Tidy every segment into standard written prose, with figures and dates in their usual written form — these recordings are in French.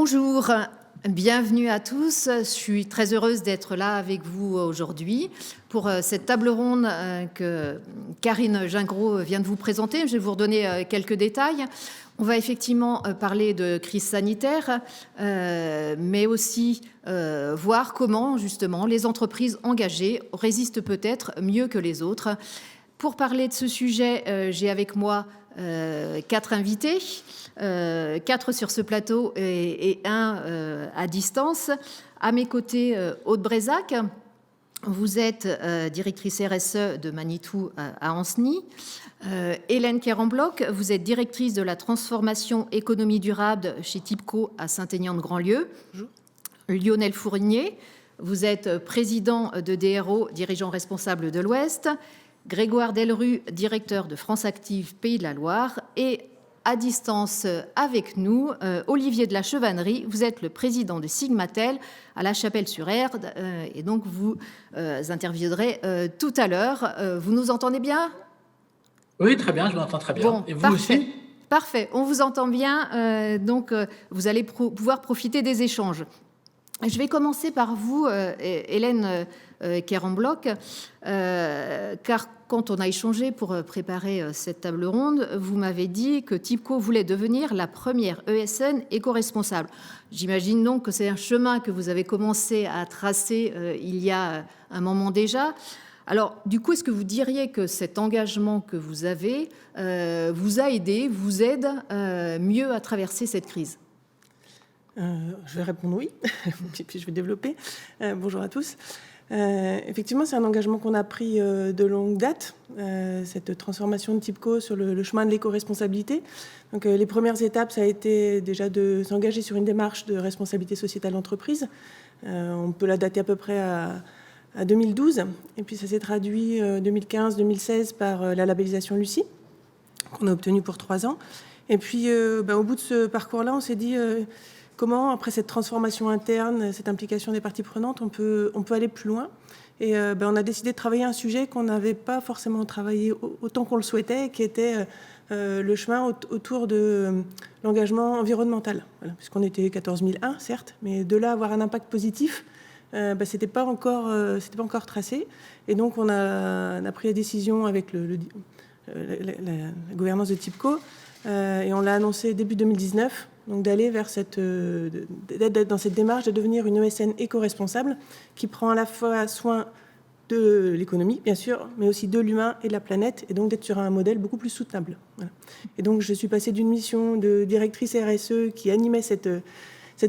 Bonjour, bienvenue à tous. Je suis très heureuse d'être là avec vous aujourd'hui pour cette table ronde que Karine Gingras vient de vous présenter. Je vais vous redonner quelques détails. On va effectivement parler de crise sanitaire, mais aussi voir comment justement les entreprises engagées résistent peut-être mieux que les autres. Pour parler de ce sujet, j'ai avec moi 4 invités, 4 sur ce plateau et un à distance. À mes côtés, Aude Brézac. Vous êtes directrice RSE de Manitou à Ancenis. Hélène Kerembloch, vous êtes directrice de la transformation économie durable chez TIPCO à Saint-Aignan-de-Grandlieu. Lionel Fournier, vous êtes président de DRO, dirigeant responsable de l'Ouest. Grégoire Delru, directeur de France Active Pays de la Loire. Et à distance avec nous, Olivier de la Chevannerie, vous êtes le président de Sigmatel à La Chapelle-sur-Erdre et donc vous interviendrez tout à l'heure. Vous nous entendez bien ? Oui, très bien, je vous entends très bien. Bon, et vous parfait. aussi ? Parfait, on vous entend bien, donc vous allez pouvoir profiter des échanges. Je vais commencer par vous, Hélène Kerembloch, car quand on a échangé pour préparer cette table ronde, vous m'avez dit que TIPCO voulait devenir la première ESN éco-responsable. J'imagine donc que c'est un chemin que vous avez commencé à tracer il y a un moment déjà. Alors, du coup, est-ce que vous diriez que cet engagement que vous avez vous a aidé, vous aide mieux à traverser cette crise ? Je vais répondre oui, et puis je vais développer. Bonjour à tous. Effectivement, c'est un engagement qu'on a pris de longue date, cette transformation de TIPCO sur le chemin de l'éco-responsabilité. Donc, les premières étapes, ça a été déjà de s'engager sur une démarche de responsabilité sociétale d'entreprise. On peut la dater à peu près à 2012. Et puis, ça s'est traduit 2015-2016 par la labellisation Lucie, qu'on a obtenue pour 3 ans. Et puis, au bout de ce parcours-là, on s'est dit... comment, après cette transformation interne, cette implication des parties prenantes, on peut aller plus loin. Et on a décidé de travailler un sujet qu'on n'avait pas forcément travaillé autant qu'on le souhaitait, qui était le chemin autour de l'engagement environnemental. Voilà, puisqu'on était 14 001, certes, mais de là avoir un impact positif, c'était pas encore tracé. Et donc on a pris la décision avec la gouvernance de TIPCO, et on l'a annoncé début 2019. Donc d'aller vers d'être dans cette démarche de devenir une ESN éco-responsable qui prend à la fois soin de l'économie, bien sûr, mais aussi de l'humain et de la planète, et donc d'être sur un modèle beaucoup plus soutenable. Voilà. Et donc je suis passée d'une mission de directrice RSE qui animait cette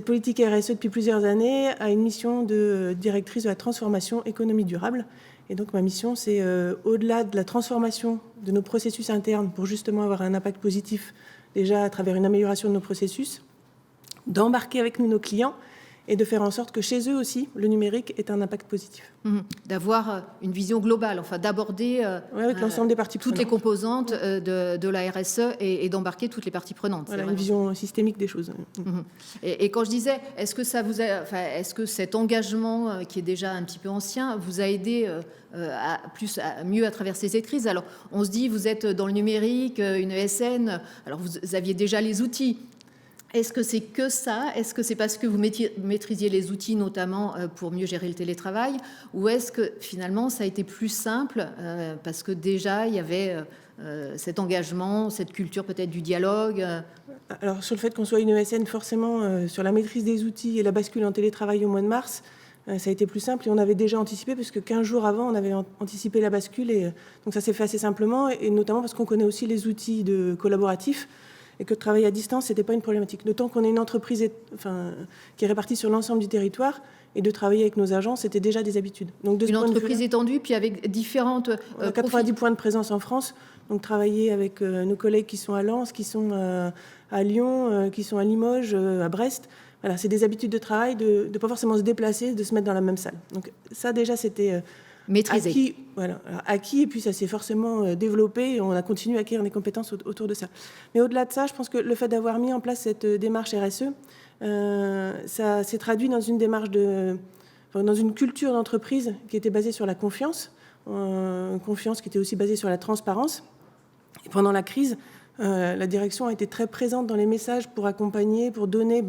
politique RSE depuis plusieurs années à une mission de directrice de la transformation économie durable. Et donc ma mission, c'est au-delà de la transformation de nos processus internes pour justement avoir un impact positif déjà à travers une amélioration de nos processus, d'embarquer avec nous nos clients et de faire en sorte que chez eux aussi, le numérique ait un impact positif. D'avoir une vision globale, enfin d'aborder avec l'ensemble des parties toutes prenantes. Les composantes de la RSE et d'embarquer toutes les parties prenantes. Voilà, une vision systémique des choses. Et quand je disais, est-ce que cet engagement qui est déjà un petit peu ancien vous a aidé à mieux à traverser cette crise? Alors, on se dit, vous êtes dans le numérique, une ESN, alors vous aviez déjà les outils. Est-ce que c'est que ça? Est-ce que c'est parce que vous maîtrisiez les outils, notamment pour mieux gérer le télétravail? Ou est-ce que finalement, ça a été plus simple parce que déjà, il y avait cet engagement, cette culture peut-être du dialogue? Alors, sur le fait qu'on soit une ESN, forcément, sur la maîtrise des outils et la bascule en télétravail au mois de mars, ça a été plus simple et on avait déjà anticipé parce que 15 jours avant, on avait anticipé la bascule. Et donc, ça s'est fait assez simplement et notamment parce qu'on connaît aussi les outils collaboratifs. Et que de travailler à distance, ce n'était pas une problématique. D'autant qu'on est une entreprise qui est répartie sur l'ensemble du territoire, et de travailler avec nos agents, c'était déjà des habitudes. Donc, une entreprise étendue, puis avec différentes... On a 90 points de présence en France, donc travailler avec nos collègues qui sont à Lens, qui sont à Lyon, qui sont à Limoges, à Brest. Voilà, c'est des habitudes de travail, de ne pas forcément se déplacer, de se mettre dans la même salle. Donc ça, déjà, c'était... maîtrisé. Acquis, et puis ça s'est forcément développé, et on a continué à acquérir des compétences autour de ça. Mais au-delà de ça, je pense que le fait d'avoir mis en place cette démarche RSE, ça s'est traduit dans une démarche dans une culture d'entreprise qui était basée sur la confiance qui était aussi basée sur la transparence. Et pendant la crise, la direction a été très présente dans les messages pour accompagner, pour donner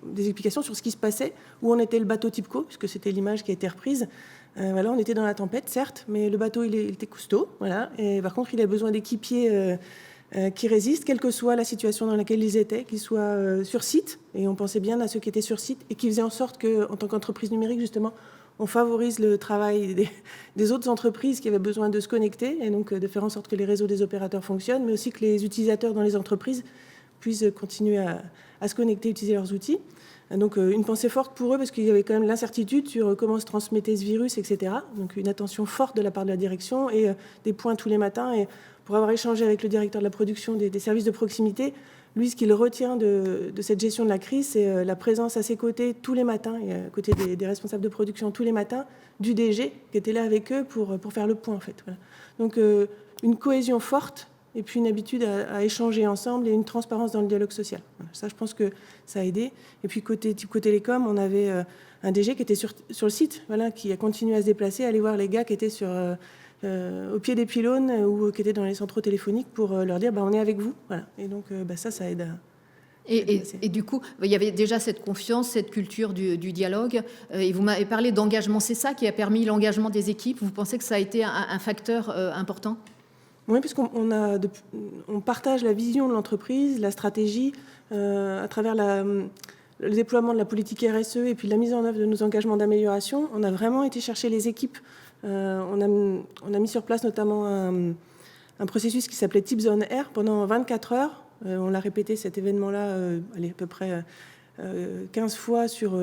des explications sur ce qui se passait, où en était le bateau TIPCO, puisque c'était l'image qui a été reprise. Voilà, on était dans la tempête, certes, mais le bateau, il était costaud. Voilà, et par contre, il a besoin d'équipiers qui résistent, quelle que soit la situation dans laquelle ils étaient, qu'ils soient sur site, et on pensait bien à ceux qui étaient sur site, et qui faisaient en sorte qu'en tant qu'entreprise numérique, justement, on favorise le travail des autres entreprises qui avaient besoin de se connecter, et donc de faire en sorte que les réseaux des opérateurs fonctionnent, mais aussi que les utilisateurs dans les entreprises puissent continuer à se connecter, utiliser leurs outils. Donc une pensée forte pour eux, parce qu'il y avait quand même l'incertitude sur comment se transmettait ce virus, etc. Donc une attention forte de la part de la direction, et des points tous les matins. Et pour avoir échangé avec le directeur de la production des services de proximité, lui, ce qu'il retient de cette gestion de la crise, c'est la présence à ses côtés tous les matins, et à côté des responsables de production tous les matins, du DG, qui était là avec eux pour faire le point, en fait. Voilà. Donc une cohésion forte, et puis une habitude à échanger ensemble, et une transparence dans le dialogue social. Voilà. Ça, je pense que ça a aidé. Et puis côté TIPCO Télécom, on avait un DG qui était sur le site, voilà, qui a continué à se déplacer, aller voir les gars qui étaient au pied des pylônes ou qui étaient dans les centraux téléphoniques pour leur dire on est avec vous. Voilà. Et donc ça aide à... Et du coup, il y avait déjà cette confiance, cette culture du dialogue. Et vous m'avez parlé d'engagement. C'est ça qui a permis l'engagement des équipes. Vous pensez que ça a été un facteur important ? Oui, puisqu'on partage la vision de l'entreprise, la stratégie, à travers le déploiement de la politique RSE et puis la mise en œuvre de nos engagements d'amélioration. On a vraiment été chercher les équipes. On a mis sur place notamment un processus qui s'appelait Tip Zone R pendant 24 heures. On l'a répété, cet événement-là, à peu près 15 fois sur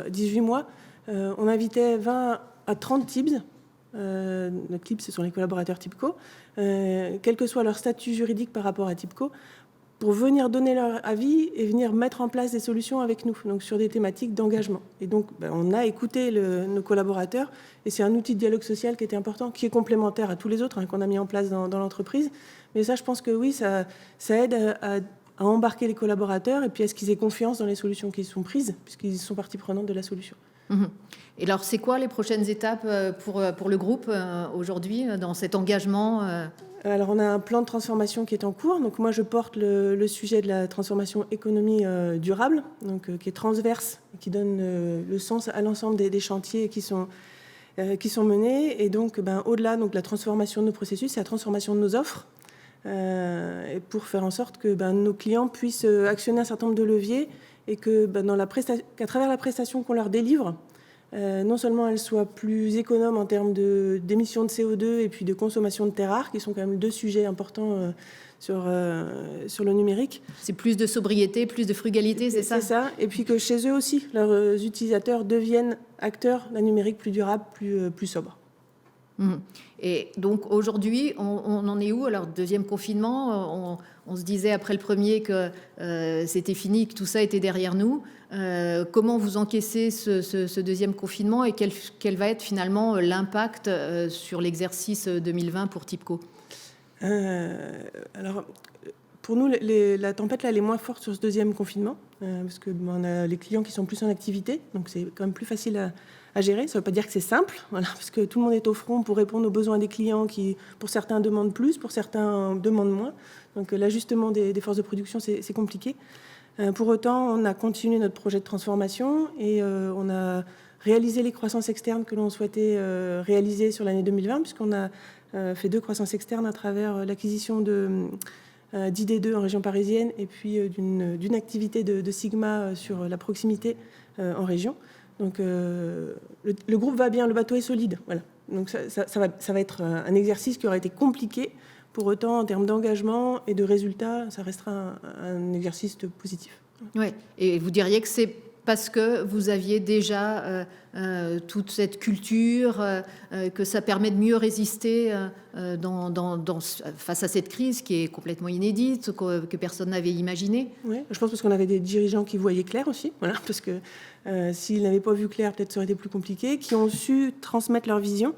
18 mois. On invitait 20 à 30 TIPS. Notre TIPS, ce sont les collaborateurs TIPCO, quel que soit leur statut juridique par rapport à TIPCO, pour venir donner leur avis et venir mettre en place des solutions avec nous, donc sur des thématiques d'engagement. Et donc, on a écouté nos collaborateurs, et c'est un outil de dialogue social qui était important, qui est complémentaire à tous les autres qu'on a mis en place dans l'entreprise. Mais ça, je pense que oui, ça aide à embarquer les collaborateurs, et puis à ce qu'ils aient confiance dans les solutions qui sont prises, puisqu'ils sont partie prenante de la solution. Et alors, c'est quoi les prochaines étapes pour le groupe aujourd'hui dans cet engagement Alors, on a un plan de transformation qui est en cours. Donc, moi, je porte le sujet de la transformation économie durable, donc, qui est transverse, qui donne le sens à l'ensemble des chantiers qui sont menés. Et donc, au-delà de la transformation de nos processus, c'est la transformation de nos offres. Et pour faire en sorte que nos clients puissent actionner un certain nombre de leviers, et que qu'à travers la prestation qu'on leur délivre, non seulement elle soit plus économe en termes d'émissions de CO2 et puis de consommation de terres rares, qui sont quand même deux sujets importants sur le numérique. C'est plus de sobriété, plus de frugalité, c'est ça ? C'est ça. Et puis que chez eux aussi, leurs utilisateurs deviennent acteurs d'un numérique plus durable, plus sobre. Et donc aujourd'hui, on en est où ? Alors, deuxième confinement, on se disait après le premier que c'était fini, que tout ça était derrière nous. Comment vous encaissez ce deuxième confinement, et quel va être finalement l'impact sur l'exercice 2020 pour TIPCO ? Alors, pour nous, la tempête là, elle est moins forte sur ce deuxième confinement, parce que on a les clients qui sont plus en activité, donc c'est quand même plus facile à gérer. Ça ne veut pas dire que c'est simple, voilà, parce que tout le monde est au front pour répondre aux besoins des clients qui, pour certains, demandent plus, pour certains, demandent moins. Donc l'ajustement des forces de production, c'est compliqué. Pour autant, on a continué notre projet de transformation, et on a réalisé les croissances externes que l'on souhaitait réaliser sur l'année 2020, puisqu'on a fait 2 croissances externes à travers l'acquisition d'ID2 en région parisienne, et puis d'une activité de Sigma sur la proximité en région. Donc le groupe va bien, le bateau est solide. Voilà. Donc ça va être un exercice qui aura été compliqué. Pour autant, en termes d'engagement et de résultats, ça restera un exercice positif. Oui, et vous diriez que c'est parce que vous aviez déjà toute cette culture, que ça permet de mieux résister face à cette crise qui est complètement inédite, que personne n'avait imaginé. Oui, je pense parce qu'on avait des dirigeants qui voyaient clair aussi, voilà, parce que s'ils n'avaient pas vu clair, peut-être ça aurait été plus compliqué, qui ont su transmettre leur vision.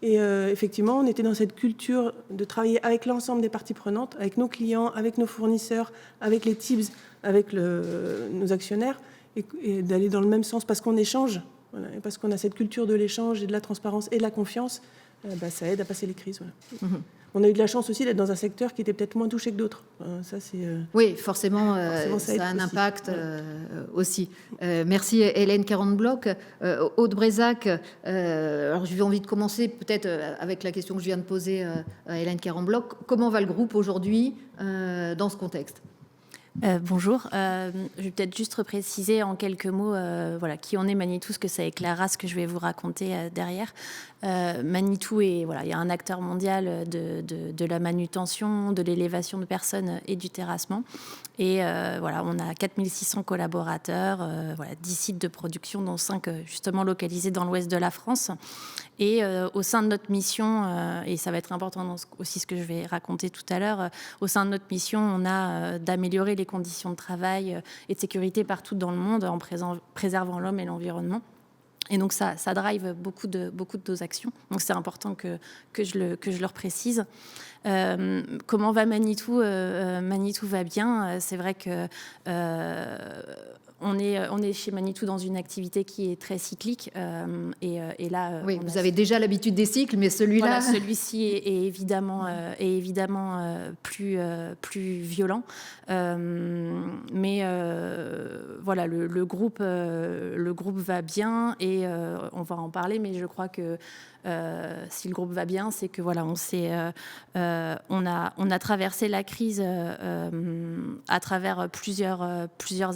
Et effectivement, on était dans cette culture de travailler avec l'ensemble des parties prenantes, avec nos clients, avec nos fournisseurs, avec les TIPS, avec nos actionnaires, et d'aller dans le même sens parce qu'on échange, voilà, et parce qu'on a cette culture de l'échange et de la transparence et de la confiance. ça aide à passer les crises. Voilà. On a eu de la chance aussi d'être dans un secteur qui était peut-être moins touché que d'autres. Ça, c'est, oui, forcément, ça a un impact aussi. Merci Hélène Caron-Bloch. Aude Brézac, alors j'ai envie de commencer peut-être avec la question que je viens de poser à Hélène Caron-Bloch. Comment va le groupe aujourd'hui dans ce contexte ? Bonjour, je vais peut-être juste repréciser en quelques mots qui on est Manitou, ce que ça éclairera ce que je vais vous raconter derrière. Manitou il y a un acteur mondial de la manutention, de l'élévation de personnes et du terrassement. Et on a 4600 collaborateurs, 10 sites de production, dont 5 justement localisés dans l'ouest de la France. Et au sein de notre mission, et ça va être important dans aussi ce que je vais raconter tout à l'heure, au sein de notre mission, on a d'améliorer les conditions de travail et de sécurité partout dans le monde en préservant l'homme et l'environnement. Et donc ça drive beaucoup de nos actions. Donc c'est important que je le précise. Comment va Manitou ? Manitou va bien. C'est vrai que on est chez Manitou dans une activité qui est très cyclique. Et là, oui, vous avez déjà l'habitude des cycles, mais celui-là... celui-ci est évidemment plus violent. Mais le groupe va bien et on va en parler. Mais je crois que si le groupe va bien, c'est que on a traversé la crise à travers plusieurs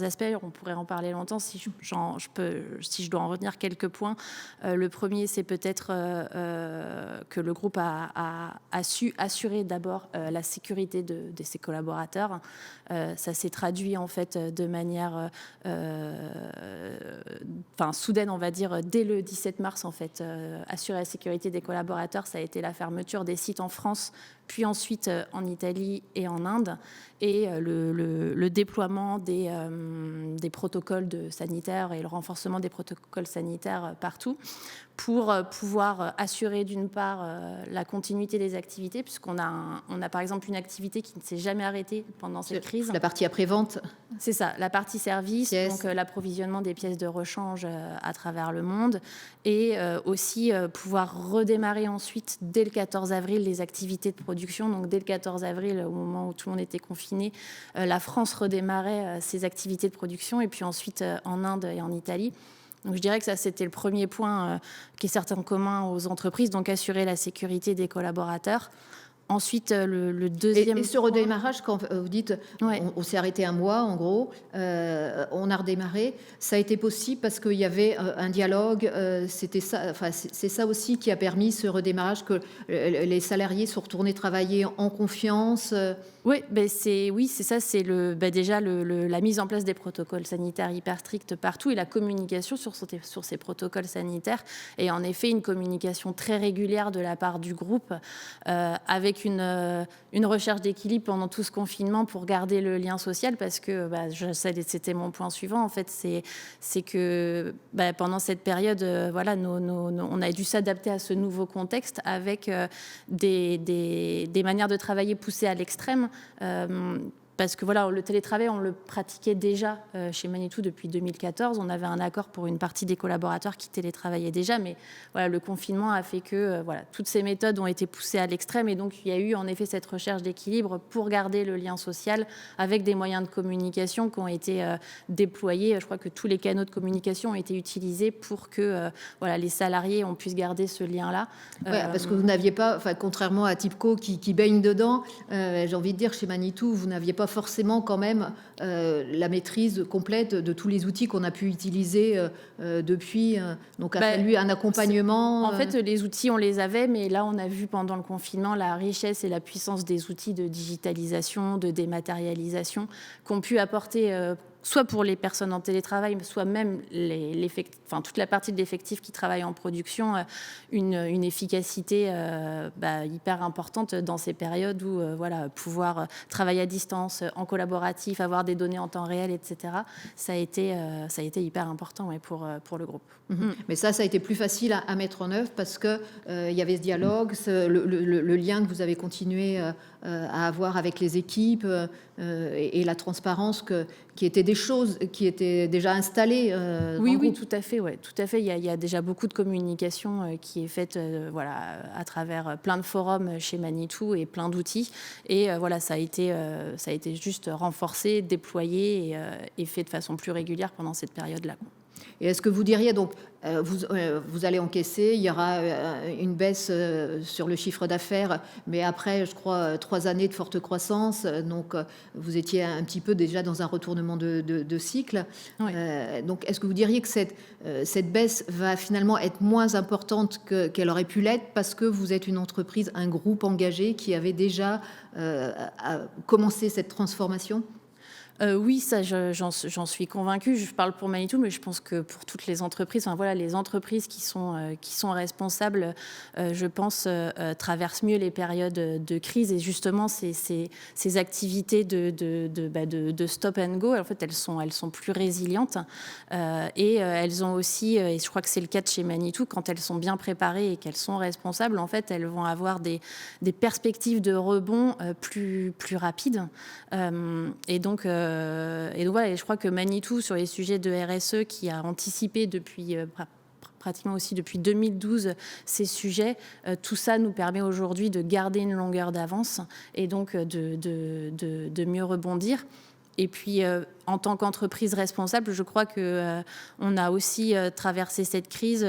aspects. On pourrait en parler longtemps si je dois en retenir quelques points. Le premier, c'est peut-être que le groupe a su assurer d'abord la sécurité de ses collaborateurs. Ça s'est traduit en fait de manière soudaine, on va dire, dès le 17 mars en fait. Assurer la sécurité des collaborateurs, ça a été la fermeture des sites en France, puis ensuite en Italie et en Inde, et le déploiement des protocoles sanitaires et le renforcement des protocoles sanitaires partout pour pouvoir assurer d'une part la continuité des activités, puisqu'on a par exemple une activité qui ne s'est jamais arrêtée pendant cette crise. La partie après-vente. C'est ça, la partie service, donc l'approvisionnement des pièces de rechange à travers le monde, et aussi pouvoir redémarrer ensuite dès le 14 avril les activités de production. Donc dès le 14 avril, au moment où tout le monde était confiné, la France redémarrait ses activités de production, et puis ensuite en Inde et en Italie. Donc je dirais que ça, c'était le premier point qui est certain commun aux entreprises, donc assurer la sécurité des collaborateurs. Ensuite, le deuxième... Et ce redémarrage, quand vous dites, on s'est arrêté un mois, en gros, on a redémarré, ça a été possible parce qu'il y avait un dialogue, c'est ça aussi qui a permis ce redémarrage, que les salariés sont retournés travailler en confiance. Oui, c'est ça, c'est déjà la mise en place des protocoles sanitaires hyper stricts partout et la communication sur ces protocoles sanitaires. Et en effet, une communication très régulière de la part du groupe avec une recherche d'équilibre pendant tout ce confinement pour garder le lien social, parce que c'était mon point suivant en fait, c'est que pendant cette période, on a dû s'adapter à ce nouveau contexte avec des manières de travailler poussées à l'extrême. Parce que le télétravail, on le pratiquait déjà chez Manitou depuis 2014. On avait un accord pour une partie des collaborateurs qui télétravaillaient déjà, mais le confinement a fait que toutes ces méthodes ont été poussées à l'extrême, et donc il y a eu en effet cette recherche d'équilibre pour garder le lien social avec des moyens de communication qui ont été déployés. Je crois que tous les canaux de communication ont été utilisés pour que les salariés puissent garder ce lien-là. Parce que vous n'aviez pas, contrairement à Tipco qui baigne dedans, j'ai envie de dire, chez Manitou, vous n'aviez pas forcément quand même la maîtrise complète de tous les outils qu'on a pu utiliser depuis. Donc, il a fallu un accompagnement. En fait, les outils, on les avait, mais là, on a vu pendant le confinement la richesse et la puissance des outils de digitalisation, de dématérialisation qu'ont pu apporter soit pour les personnes en télétravail, soit même toute la partie de l'effectif qui travaille en production, une efficacité hyper importante dans ces périodes où pouvoir travailler à distance, en collaboratif, avoir des données en temps réel, etc. Ça a été hyper important pour le groupe. Mais ça a été plus facile à mettre en œuvre parce que il y avait ce dialogue, le lien que vous avez continué à avoir avec les équipes et la transparence qui était des choses qui étaient déjà installées Oui, tout à fait. Ouais, tout à fait. Il y a déjà beaucoup de communication qui est faite à travers plein de forums chez Manitou et plein d'outils. Et ça a été juste renforcé, déployé et fait de façon plus régulière pendant cette période-là. Et est-ce que vous diriez, donc, vous allez encaisser, il y aura une baisse sur le chiffre d'affaires, mais après, je crois, 3 années de forte croissance, donc vous étiez un petit peu déjà dans un retournement de cycle. Oui. Donc, est-ce que vous diriez que cette baisse va finalement être moins importante qu'elle aurait pu l'être parce que vous êtes une entreprise, un groupe engagé qui avait déjà commencé cette transformation ? Oui, ça, j'en suis convaincue. Je parle pour Manitou, mais je pense que pour toutes les entreprises, les entreprises qui sont responsables, je pense, traversent mieux les périodes de crise. Et justement, ces activités de stop and go, en fait, elles sont plus résilientes. Et elles ont aussi, et je crois que c'est le cas de chez Manitou, quand elles sont bien préparées et qu'elles sont responsables, en fait, elles vont avoir des perspectives de rebond plus rapides. Et donc je crois que Manitou, sur les sujets de RSE, qui a anticipé pratiquement aussi depuis 2012 ces sujets, tout ça nous permet aujourd'hui de garder une longueur d'avance et donc de mieux rebondir. Et puis, en tant qu'entreprise responsable, je crois qu'on a aussi traversé cette crise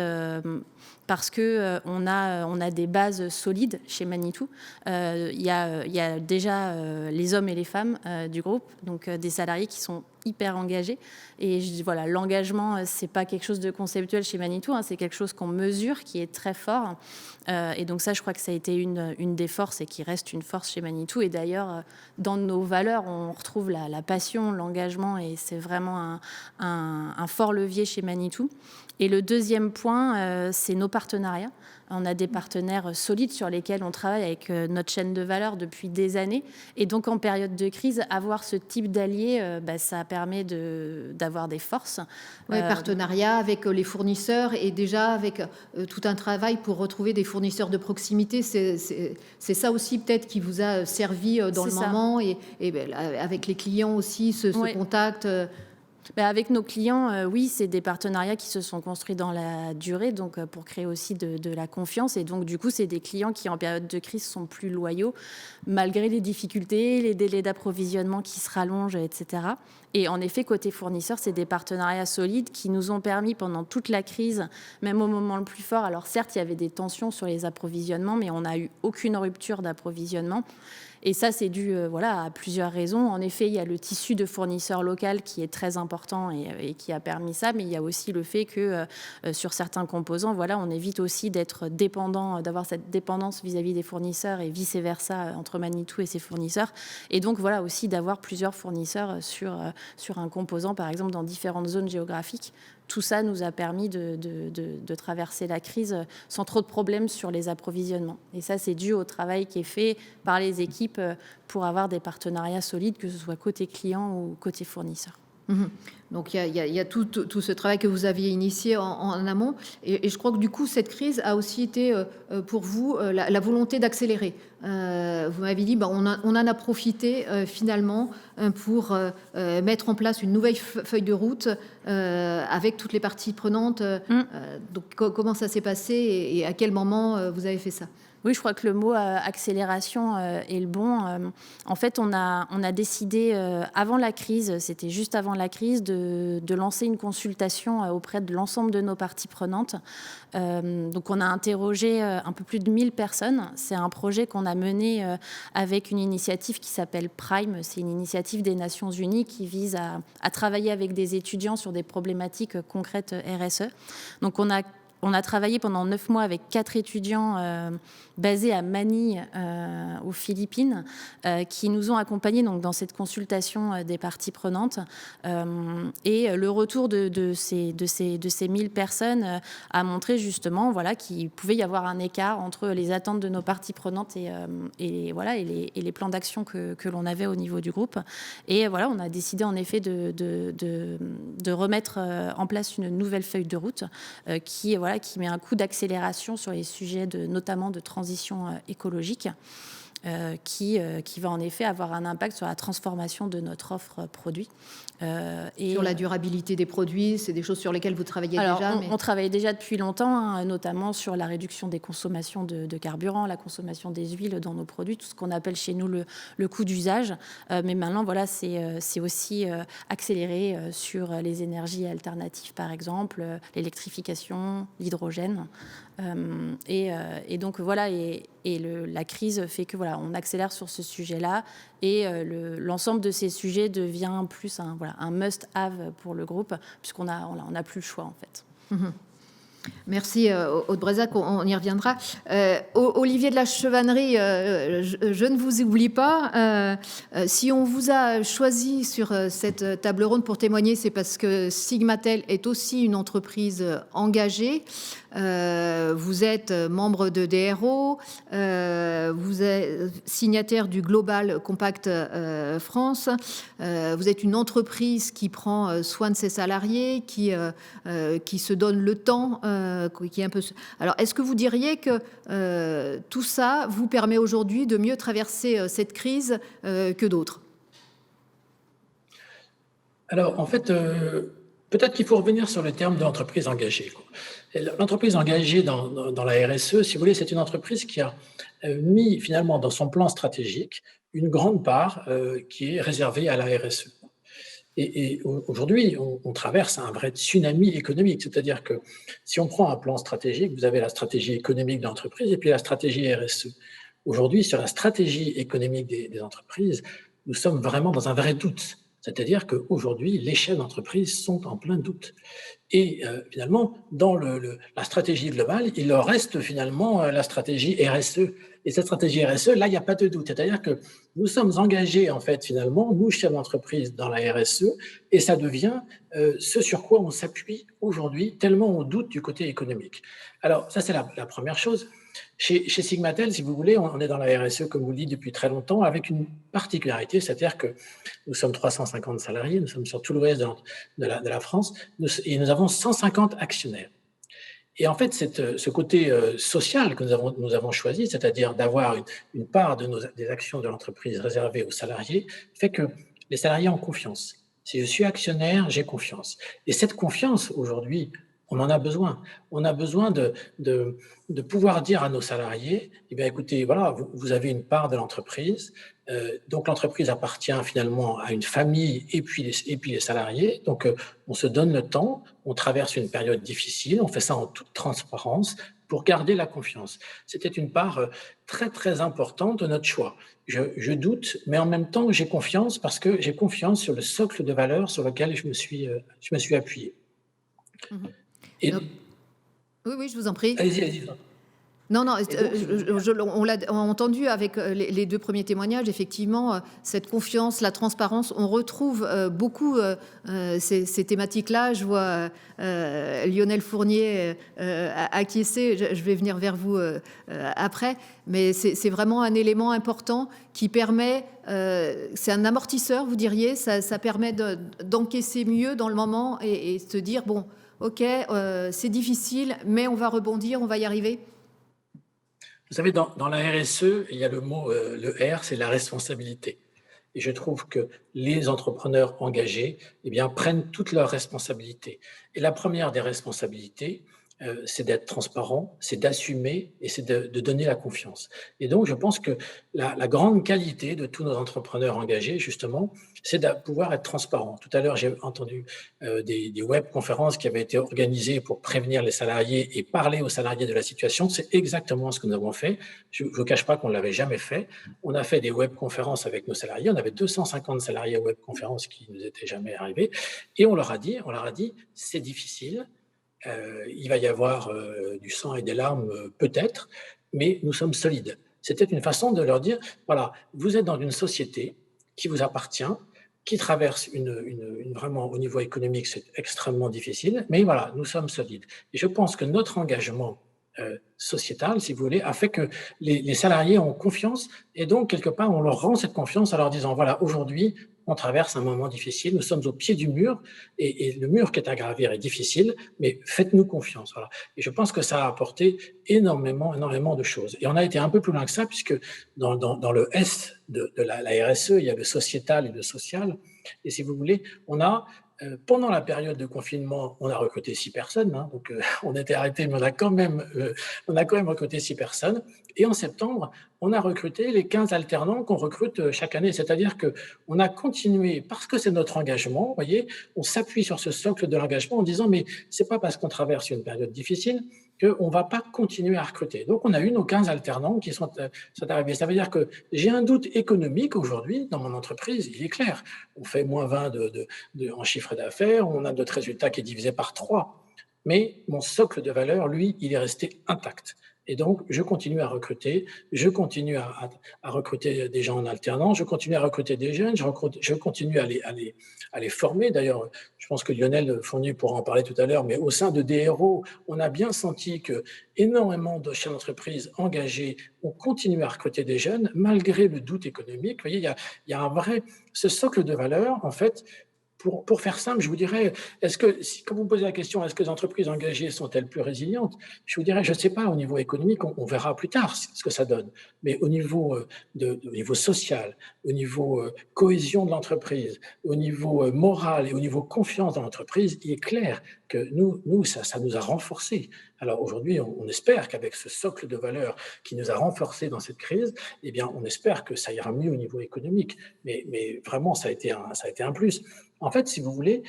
parce qu'on a des bases solides chez Manitou. Il y a déjà les hommes et les femmes du groupe, donc des salariés qui sont hyper engagés. Et l'engagement, c'est pas quelque chose de conceptuel chez Manitou, c'est quelque chose qu'on mesure, qui est très fort. Et donc ça, je crois que ça a été une des forces et qui reste une force chez Manitou. Et d'ailleurs, dans nos valeurs, on retrouve la passion, l'engagement, et c'est vraiment un fort levier chez Manitou. Et le deuxième point, c'est nos partenariats. On a des partenaires solides sur lesquels on travaille avec notre chaîne de valeur depuis des années. Et donc, en période de crise, avoir ce type d'alliés, ça permet d'avoir des forces. Oui, partenariat avec les fournisseurs et déjà avec tout un travail pour retrouver des fournisseurs de proximité. C'est ça aussi peut-être qui vous a servi dans le moment et avec les clients aussi, ce contact. Avec nos clients, oui, c'est des partenariats qui se sont construits dans la durée, donc pour créer aussi de la confiance. Et donc, du coup, c'est des clients qui, en période de crise, sont plus loyaux, malgré les difficultés, les délais d'approvisionnement qui se rallongent, etc. Et en effet, côté fournisseur, c'est des partenariats solides qui nous ont permis, pendant toute la crise, même au moment le plus fort, alors certes, il y avait des tensions sur les approvisionnements, mais on n'a eu aucune rupture d'approvisionnement. Et ça, c'est dû à plusieurs raisons. En effet, il y a le tissu de fournisseurs local qui est très important et qui a permis ça, mais il y a aussi le fait que sur certains composants, on évite aussi d'être dépendant, d'avoir cette dépendance vis-à-vis des fournisseurs et vice-versa entre Manitou et ses fournisseurs. Et donc, aussi d'avoir plusieurs fournisseurs sur un composant, par exemple, dans différentes zones géographiques. Tout ça nous a permis de traverser la crise sans trop de problèmes sur les approvisionnements. Et ça, c'est dû au travail qui est fait par les équipes pour avoir des partenariats solides, que ce soit côté client ou côté fournisseur. Mmh. Donc il y a tout ce travail que vous aviez initié en amont. Et je crois que du coup, cette crise a aussi été pour vous la volonté d'accélérer. Vous m'avez dit, on en a profité finalement pour mettre en place une nouvelle feuille de route avec toutes les parties prenantes. Donc comment ça s'est passé et à quel moment vous avez fait ça ? Oui, je crois que le mot accélération est le bon. En fait, on a décidé avant la crise, c'était juste avant la crise, de lancer une consultation auprès de l'ensemble de nos parties prenantes. Donc, on a interrogé un peu plus de 1000 personnes. C'est un projet qu'on a mené avec une initiative qui s'appelle Prime. C'est une initiative des Nations Unies qui vise à travailler avec des étudiants sur des problématiques concrètes RSE. Donc, on a travaillé pendant 9 mois avec 4 étudiants basés à Manille, aux Philippines, qui nous ont accompagnés donc, dans cette consultation des parties prenantes. Et le retour de ces 1000 personnes a montré justement qu'il pouvait y avoir un écart entre les attentes de nos parties prenantes et les plans d'action que l'on avait au niveau du groupe. Et on a décidé en effet de remettre en place une nouvelle feuille de route qui met un coup d'accélération sur les sujets notamment de transition écologique. qui va en effet avoir un impact sur la transformation de notre offre produit. Sur la durabilité des produits, c'est des choses sur lesquelles vous travaillez déjà on travaille déjà depuis longtemps, hein, notamment sur la réduction des consommations de carburant, la consommation des huiles dans nos produits, tout ce qu'on appelle chez nous le coût d'usage. Mais maintenant, voilà, c'est aussi accéléré sur les énergies alternatives, par exemple, l'électrification, l'hydrogène. Et donc voilà, la crise fait que voilà, on accélère sur ce sujet-là, et l'ensemble de ces sujets devient plus un must-have pour le groupe, puisqu'on n'a plus le choix en fait. Merci Aude Brézac, on y reviendra. Olivier de la Chevannerie, je ne vous oublie pas. Si on vous a choisi sur cette table ronde pour témoigner, c'est parce que Sigmatel est aussi une entreprise engagée. Vous êtes membre de DRO, vous êtes signataire du Global Compact France, vous êtes une entreprise qui prend soin de ses salariés, qui se donne le temps, qui est un peu... Alors, est-ce que vous diriez que tout ça vous permet aujourd'hui de mieux traverser cette crise que d'autres ? Alors, en fait, peut-être qu'il faut revenir sur le terme d'entreprise engagée. L'entreprise engagée dans la RSE, si vous voulez, c'est une entreprise qui a mis finalement dans son plan stratégique une grande part qui est réservée à la RSE. Et aujourd'hui, on traverse un vrai tsunami économique. C'est-à-dire que si on prend un plan stratégique, vous avez la stratégie économique de l'entreprise et puis la stratégie RSE. Aujourd'hui, sur la stratégie économique des entreprises, nous sommes vraiment dans un vrai doute. C'est-à-dire qu'aujourd'hui, les chefs d'entreprise sont en plein doute. Et finalement, dans la stratégie globale, il leur reste finalement la stratégie RSE. Et cette stratégie RSE, là, il n'y a pas de doute. C'est-à-dire que nous sommes engagés, en fait, finalement, nous, chefs d'entreprise, dans la RSE, et ça devient ce sur quoi on s'appuie aujourd'hui, tellement on doute du côté économique. Alors, ça, c'est la première chose. Chez Sigmatel, si vous voulez, on est dans la RSE, comme vous le dites, depuis très longtemps, avec une particularité, c'est-à-dire que nous sommes 350 salariés, nous sommes sur tout l'ouest de la France, et nous avons 150 actionnaires. Et en fait, ce côté social que nous avons choisi, c'est-à-dire d'avoir une part des actions de l'entreprise réservée aux salariés, fait que les salariés ont confiance. Si je suis actionnaire, j'ai confiance. Et cette confiance, aujourd'hui, on en a besoin. On a besoin de pouvoir dire à nos salariés, eh bien, écoutez, voilà, vous avez une part de l'entreprise, donc l'entreprise appartient finalement à une famille et puis les salariés. Donc, on se donne le temps, on traverse une période difficile, on fait ça en toute transparence pour garder la confiance. C'était une part très, très importante de notre choix. Je doute, mais en même temps, j'ai confiance parce que j'ai confiance sur le socle de valeurs sur lequel je me suis appuyé. Et... Oui, je vous en prie. Allez-y. Non, on l'a entendu avec les deux premiers témoignages, effectivement, cette confiance, la transparence, on retrouve beaucoup ces thématiques-là. Je vois Lionel Fournier acquiescer, je vais venir vers vous après, mais c'est vraiment un élément important qui permet, c'est un amortisseur, vous diriez, ça permet d'encaisser mieux dans le moment et se dire, bon, ok, c'est difficile, mais on va rebondir, on va y arriver. Vous savez, dans la RSE, il y a le mot, le R, c'est la responsabilité. Et je trouve que les entrepreneurs engagés, eh bien, prennent toutes leurs responsabilités. Et la première des responsabilités, c'est d'être transparent, c'est d'assumer et c'est de donner la confiance. Et donc, je pense que la grande qualité de tous nos entrepreneurs engagés, justement, c'est de pouvoir être transparent. Tout à l'heure, j'ai entendu des webconférences qui avaient été organisées pour prévenir les salariés et parler aux salariés de la situation. C'est exactement ce que nous avons fait. Je ne cache pas qu'on ne l'avait jamais fait. On a fait des webconférences avec nos salariés. On avait 250 salariés à webconférences qui ne nous étaient jamais arrivés. Et on leur a dit, c'est difficile. Il va y avoir du sang et des larmes peut-être, mais nous sommes solides. C'était une façon de leur dire, voilà, vous êtes dans une société qui vous appartient, qui traverse vraiment au niveau économique, c'est extrêmement difficile, mais voilà, nous sommes solides. Et je pense que notre engagement sociétale, si vous voulez, a fait que les salariés ont confiance et donc, quelque part, on leur rend cette confiance en leur disant, voilà, aujourd'hui, on traverse un moment difficile, nous sommes au pied du mur et le mur qui est à gravir est difficile, mais faites-nous confiance. Voilà. Et je pense que ça a apporté énormément de choses. Et on a été un peu plus loin que ça, puisque dans le S de la RSE, il y a le sociétal et le social. Et si vous voulez, on a pendant la période de confinement, on a recruté 6 personnes, hein, donc on était arrêté, mais on a quand même recruté 6 personnes. Et en septembre, on a recruté les 15 alternants qu'on recrute chaque année. C'est-à-dire qu'on a continué, parce que c'est notre engagement, vous voyez, on s'appuie sur ce socle de l'engagement en disant, mais c'est pas parce qu'on traverse une période difficile qu'on ne va pas continuer à recruter. Donc, on a eu nos 15 alternants qui sont arrivés. Ça veut dire que j'ai un doute économique aujourd'hui dans mon entreprise, il est clair. On fait moins 20 en chiffre d'affaires, on a notre résultat qui est divisé par 3. Mais mon socle de valeur, lui, il est resté intact. Et donc, je continue à recruter, je continue à recruter des gens en alternance, je continue à recruter des jeunes, je continue à les former. D'ailleurs, je pense que Lionel Fournier pourra en parler tout à l'heure, mais au sein de DRO, on a bien senti que énormément de chefs d'entreprise engagés ont continué à recruter des jeunes, malgré le doute économique. Vous voyez, il y a un vrai... Ce socle de valeur, en fait, pour faire simple, je vous dirais, quand vous me posez la question, est-ce que les entreprises engagées sont-elles plus résilientes? Je vous dirais, je ne sais pas, au niveau économique, on verra plus tard ce que ça donne. Mais au niveau, au niveau social, au niveau cohésion de l'entreprise, au niveau moral et au niveau confiance dans l'entreprise, il est clair que nous ça nous a renforcés. Alors aujourd'hui, on espère qu'avec ce socle de valeurs qui nous a renforcés dans cette crise, eh bien, on espère que ça ira mieux au niveau économique. Mais vraiment, ça a été un plus. En fait, si vous voulez,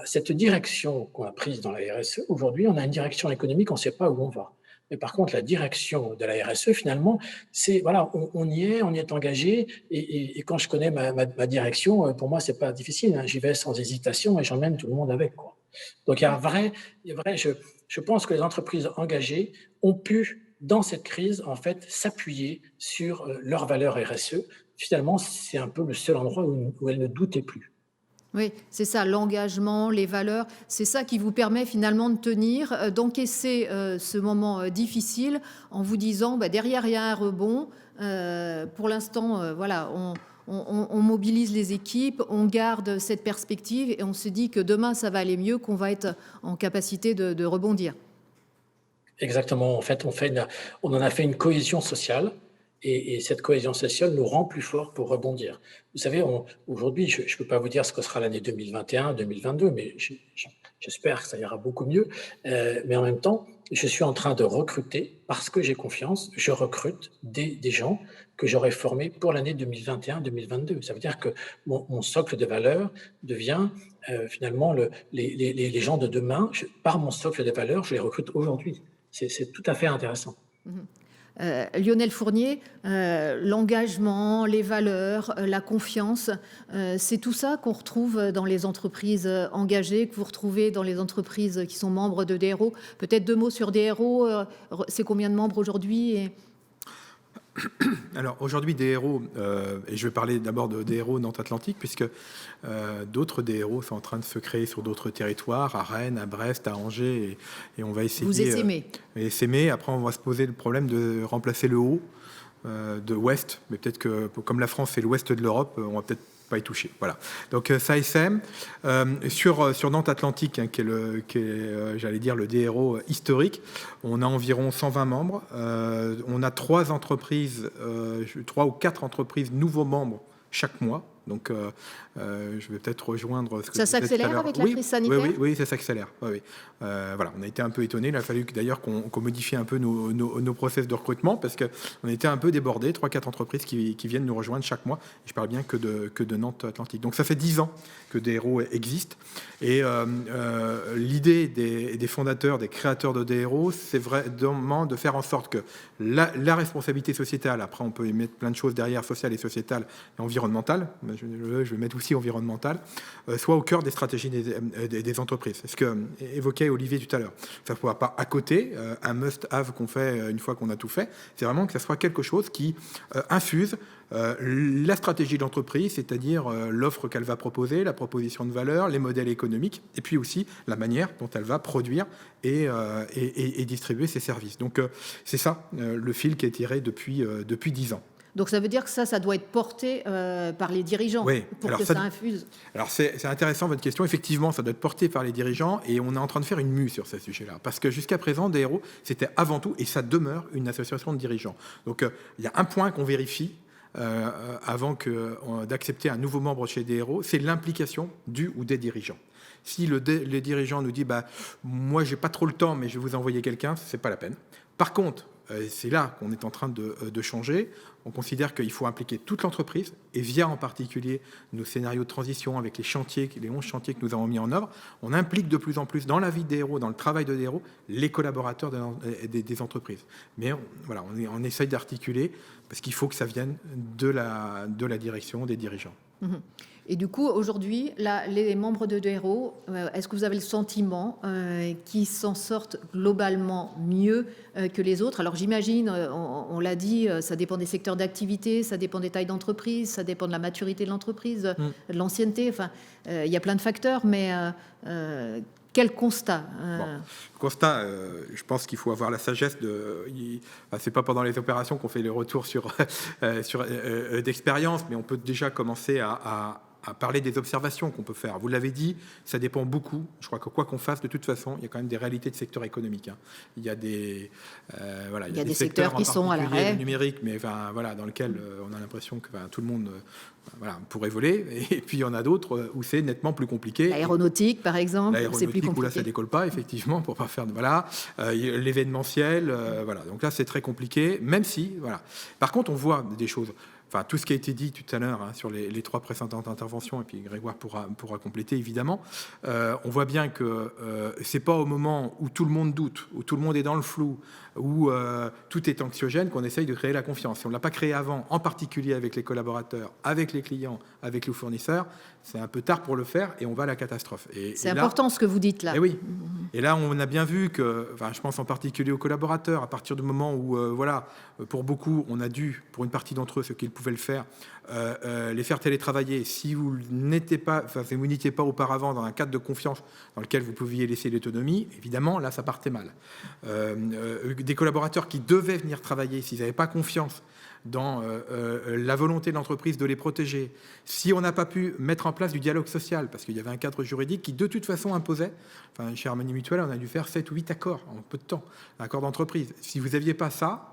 cette direction qu'on a prise dans la RSE, aujourd'hui, on a une direction économique, on ne sait pas où on va. Mais par contre, la direction de la RSE, finalement, c'est, voilà, on y est engagé. Et quand je connais ma direction, pour moi, ce n'est pas difficile. Hein, j'y vais sans hésitation et j'emmène tout le monde avec, quoi. Donc, je pense que les entreprises engagées ont pu, dans cette crise, en fait, s'appuyer sur leurs valeurs RSE. Finalement, c'est un peu le seul endroit où elles ne doutaient plus. Oui, c'est ça, l'engagement, les valeurs, c'est ça qui vous permet finalement de tenir, d'encaisser ce moment difficile en vous disant, derrière, il y a un rebond. Pour l'instant, voilà, on mobilise les équipes, on garde cette perspective et on se dit que demain, ça va aller mieux, qu'on va être en capacité de rebondir. Exactement. En fait, on en a fait une cohésion sociale. Et cette cohésion sociale nous rend plus forts pour rebondir. Vous savez, aujourd'hui, je ne peux pas vous dire ce que sera l'année 2021, 2022, mais j'espère que ça ira beaucoup mieux. Mais en même temps, je suis en train de recruter, parce que j'ai confiance, je recrute des gens que j'aurai formés pour l'année 2021-2022. Ça veut dire que mon socle de valeurs devient finalement les gens de demain. Par mon socle de valeurs, je les recrute aujourd'hui. C'est tout à fait intéressant. Mmh. Lionel Fournier, l'engagement, les valeurs, la confiance, c'est tout ça qu'on retrouve dans les entreprises engagées, que vous retrouvez dans les entreprises qui sont membres de DRO. Peut-être 2 mots sur DRO, c'est combien de membres aujourd'hui Alors aujourd'hui, DRO, et je vais parler d'abord de DRO Nantes Atlantique, puisque d'autres DRO sont en train de se créer sur d'autres territoires, à Rennes, à Brest, à Angers, et on va essayer... Vous essaimez. Essaimer. Après, on va se poser le problème de remplacer le haut de ouest, mais peut-être que, comme la France est l'ouest de l'Europe, on va peut-être pas y toucher. Voilà. Donc ça essaime. Sur Nantes Atlantique, hein, qui est j'allais dire, le DRO historique, on a environ 120 membres. On a 3 ou 4 entreprises nouveaux membres chaque mois. Donc, je vais peut-être rejoindre ce que ça s'accélère avec la crise sanitaire. Oui, ça s'accélère. Oui. Voilà, on a été un peu étonnés. Il a fallu d'ailleurs qu'on modifie un peu nos process de recrutement parce qu'on était un peu débordés. 3-4 entreprises qui viennent nous rejoindre chaque mois. Et je parle bien que de Nantes Atlantique. Donc, ça fait 10 ans que DRO existe. Et l'idée des fondateurs, des créateurs de DRO, c'est vraiment de faire en sorte que la responsabilité sociétale, après on peut y mettre plein de choses derrière, sociale et sociétale et environnementale, mais je vais mettre aussi environnemental, soit au cœur des stratégies des entreprises. C'est ce que évoquait Olivier tout à l'heure. Ça ne soit pas à côté, un must-have qu'on fait une fois qu'on a tout fait. C'est vraiment que ça soit quelque chose qui infuse la stratégie de l'entreprise, c'est-à-dire l'offre qu'elle va proposer, la proposition de valeur, les modèles économiques, et puis aussi la manière dont elle va produire et distribuer ses services. Donc c'est ça le fil qui est tiré depuis 10 ans. Donc ça veut dire que ça doit être porté par les dirigeants, oui, pour que ça infuse. Alors c'est intéressant votre question. Effectivement, ça doit être porté par les dirigeants et on est en train de faire une mue sur ce sujet-là. Parce que jusqu'à présent, DRO, c'était avant tout, et ça demeure, une association de dirigeants. Donc il y a un point qu'on vérifie avant d'accepter un nouveau membre chez DRO, c'est l'implication du ou des dirigeants. Si les dirigeants nous disent moi j'ai pas trop le temps mais je vais vous envoyer quelqu'un, c'est pas la peine. Par contre, c'est là qu'on est en train de changer. On considère qu'il faut impliquer toute l'entreprise et via en particulier nos scénarios de transition avec les 11 chantiers que nous avons mis en œuvre, on implique de plus en plus dans la vie des héros, dans le travail de DRO, les collaborateurs des entreprises. Mais on essaye d'articuler parce qu'il faut que ça vienne de la direction, des dirigeants. Et du coup, aujourd'hui, les membres de DRO, est-ce que vous avez le sentiment qu'ils s'en sortent globalement mieux que les autres? Alors j'imagine, on l'a dit, ça dépend des secteurs d'activité, ça dépend des tailles d'entreprise, ça dépend de la maturité de l'entreprise, de l'ancienneté, enfin, il y a plein de facteurs, mais quel constat Le constat, je pense qu'il faut avoir la sagesse c'est pas pendant les opérations qu'on fait les retours sur d'expérience, mais on peut déjà commencer à parler des observations qu'on peut faire. Vous l'avez dit, ça dépend beaucoup. Je crois que quoi qu'on fasse, de toute façon, il y a quand même des réalités de secteur économique. Il y a des secteurs qui sont à l'arrêt. Le numérique, mais dans lequel on a l'impression que tout le monde pourrait voler. Et puis il y en a d'autres où c'est nettement plus compliqué. L'aéronautique, par exemple, c'est plus compliqué. Où là, ça décolle pas, effectivement, pour pas faire l'événementiel. Donc là, c'est très compliqué, même si, Par contre, on voit des choses. Tout ce qui a été dit tout à l'heure sur les 3 précédentes interventions, et puis Grégoire pourra compléter évidemment, on voit bien que c'est pas au moment où tout le monde doute, où tout le monde est dans le flou, où tout est anxiogène qu'on essaye de créer la confiance. Si on ne l'a pas créé avant, en particulier avec les collaborateurs, avec les clients, avec les fournisseurs, c'est un peu tard pour le faire et on va à la catastrophe. C'est important ce que vous dites là. Et oui. Et là, on a bien vu que, je pense en particulier aux collaborateurs, à partir du moment où, pour beaucoup, on a dû, pour une partie d'entre eux, ceux qui pouvaient le faire, les faire télétravailler. Si vous n'étiez pas auparavant dans un cadre de confiance dans lequel vous pouviez laisser l'autonomie, évidemment, là, ça partait mal. Des collaborateurs qui devaient venir travailler, s'ils n'avaient pas confiance dans la volonté de l'entreprise de les protéger, si on n'a pas pu mettre en place du dialogue social, parce qu'il y avait un cadre juridique qui de toute façon imposait, chez Harmonie Mutuelle, on a dû faire 7 ou 8 accords en peu de temps, accords d'entreprise. Si vous n'aviez pas ça,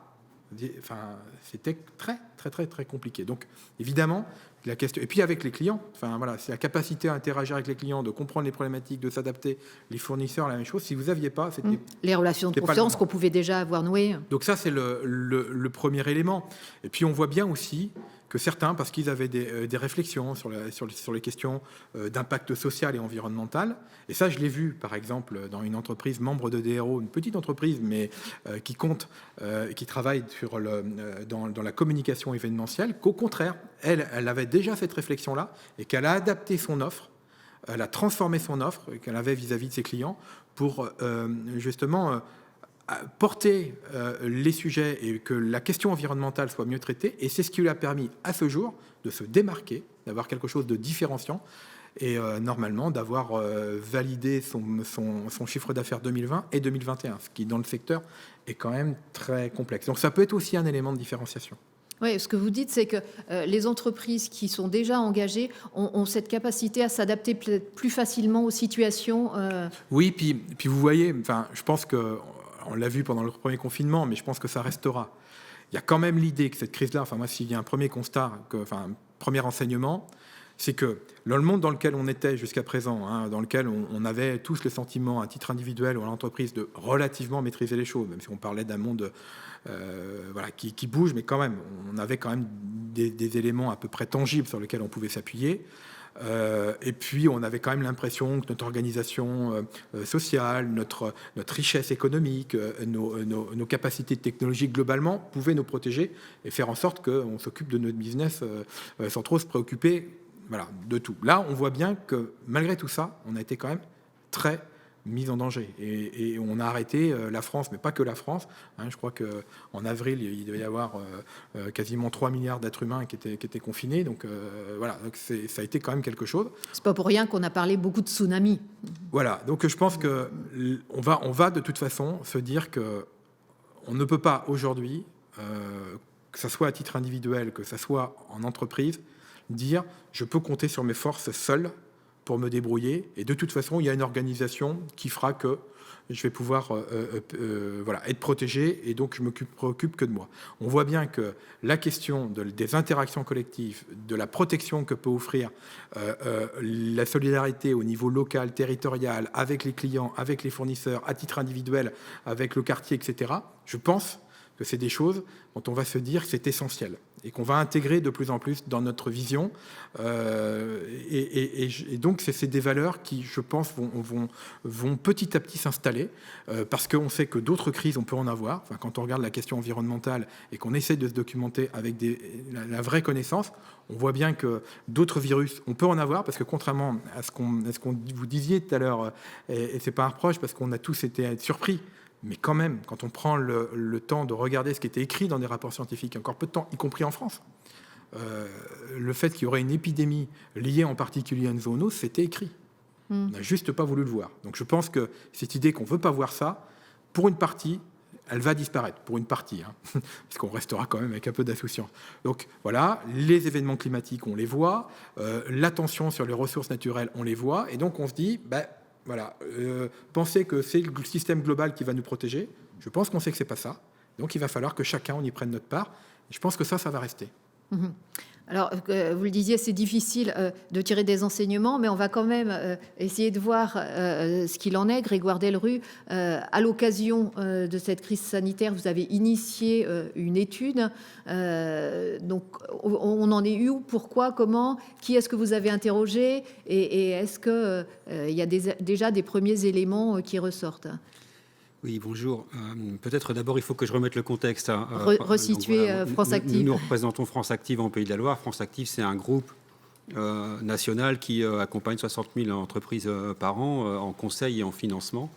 c'était très, très, très, très compliqué. Donc, évidemment, la question... Et puis avec les clients, c'est la capacité à interagir avec les clients, de comprendre les problématiques, de s'adapter. Les fournisseurs, la même chose. Si vous n'aviez pas... Les relations de confiance qu'on pouvait déjà avoir nouées. Donc ça, c'est le premier élément. Et puis, on voit bien aussi que certains, parce qu'ils avaient des réflexions sur les questions d'impact social et environnemental, et ça je l'ai vu par exemple dans une entreprise membre de DRO, une petite entreprise mais qui compte, qui travaille dans la communication événementielle, qu'au contraire, elle avait déjà cette réflexion-là et qu'elle a adapté son offre, elle a transformé son offre qu'elle avait vis-à-vis de ses clients pour justement... porter les sujets et que la question environnementale soit mieux traitée, et c'est ce qui lui a permis à ce jour de se démarquer, d'avoir quelque chose de différenciant et normalement d'avoir validé son chiffre d'affaires 2020 et 2021, ce qui dans le secteur est quand même très complexe. Donc ça peut être aussi un élément de différenciation. Oui, ce que vous dites, c'est que les entreprises qui sont déjà engagées ont cette capacité à s'adapter plus facilement aux situations. Oui, puis vous voyez, je pense que on l'a vu pendant le premier confinement, mais je pense que ça restera. Il y a quand même l'idée que cette crise-là, moi, s'il y a un premier constat, un premier enseignement, c'est que dans le monde dans lequel on était jusqu'à présent, dans lequel on avait tous le sentiment, à titre individuel ou à l'entreprise, de relativement maîtriser les choses, même si on parlait d'un monde qui bouge, mais quand même, on avait quand même des éléments à peu près tangibles sur lesquels on pouvait s'appuyer. Et puis on avait quand même l'impression que notre organisation sociale, notre richesse économique, nos capacités technologiques globalement pouvaient nous protéger et faire en sorte qu'on s'occupe de notre business sans trop se préoccuper voilà, de tout. Là, on voit bien que malgré tout ça, on a été quand même très mis en danger. Et on a arrêté la France, mais pas que la France. Je crois qu'en avril, il devait y avoir quasiment 3 milliards d'êtres humains qui étaient confinés. Donc voilà, donc ça a été quand même quelque chose. C'est pas pour rien qu'on a parlé beaucoup de tsunami. Voilà, donc je pense qu'on va de toute façon se dire qu'on ne peut pas aujourd'hui, que ce soit à titre individuel, que ce soit en entreprise, dire je peux compter sur mes forces seul pour me débrouiller, et de toute façon il y a une organisation qui fera que je vais pouvoir voilà, être protégé, et donc je me préoccupe que de moi. On voit bien que la question des interactions collectives, de la protection que peut offrir la solidarité au niveau local, territorial, avec les clients, avec les fournisseurs, à titre individuel, avec le quartier, etc., je pense que c'est des choses dont on va se dire que c'est essentiel et qu'on va intégrer de plus en plus dans notre vision. Et donc, c'est des valeurs qui, je pense, vont petit à petit s'installer parce qu'on sait que d'autres crises, on peut en avoir. Enfin, quand on regarde la question environnementale et qu'on essaie de se documenter avec la vraie connaissance, on voit bien que d'autres virus, on peut en avoir parce que contrairement à ce qu'on vous disiez tout à l'heure, et c'est pas un reproche parce qu'on a tous été surpris, mais quand même, quand on prend le temps de regarder ce qui était écrit dans des rapports scientifiques, encore peu de temps, y compris en France, le fait qu'il y aurait une épidémie liée en particulier à une zoonose, c'était écrit. On n'a juste pas voulu le voir. Donc je pense que cette idée qu'on ne veut pas voir ça, pour une partie, elle va disparaître, pour une partie, parce qu'on restera quand même avec un peu d'insouciance. Donc voilà, les événements climatiques, on les voit, l'attention sur les ressources naturelles, on les voit, et donc on se dit... Voilà, penser que c'est le système global qui va nous protéger, je pense qu'on sait que c'est pas ça. Donc il va falloir que chacun on y prenne notre part. Et je pense que ça va rester. Alors, vous le disiez, c'est difficile de tirer des enseignements, mais on va quand même essayer de voir ce qu'il en est. Grégoire Delrue, à l'occasion de cette crise sanitaire, vous avez initié une étude. Donc, on en est où? Pourquoi? Comment? Qui est-ce que vous avez interrogé? Et est-ce qu'il y a déjà des premiers éléments qui ressortent? Oui, bonjour. Peut-être d'abord, il faut que je remette le contexte. Resituer voilà, France Active. Nous représentons France Active en Pays de la Loire. France Active, c'est un groupe national qui accompagne 60 000 entreprises par an en conseil et en financement.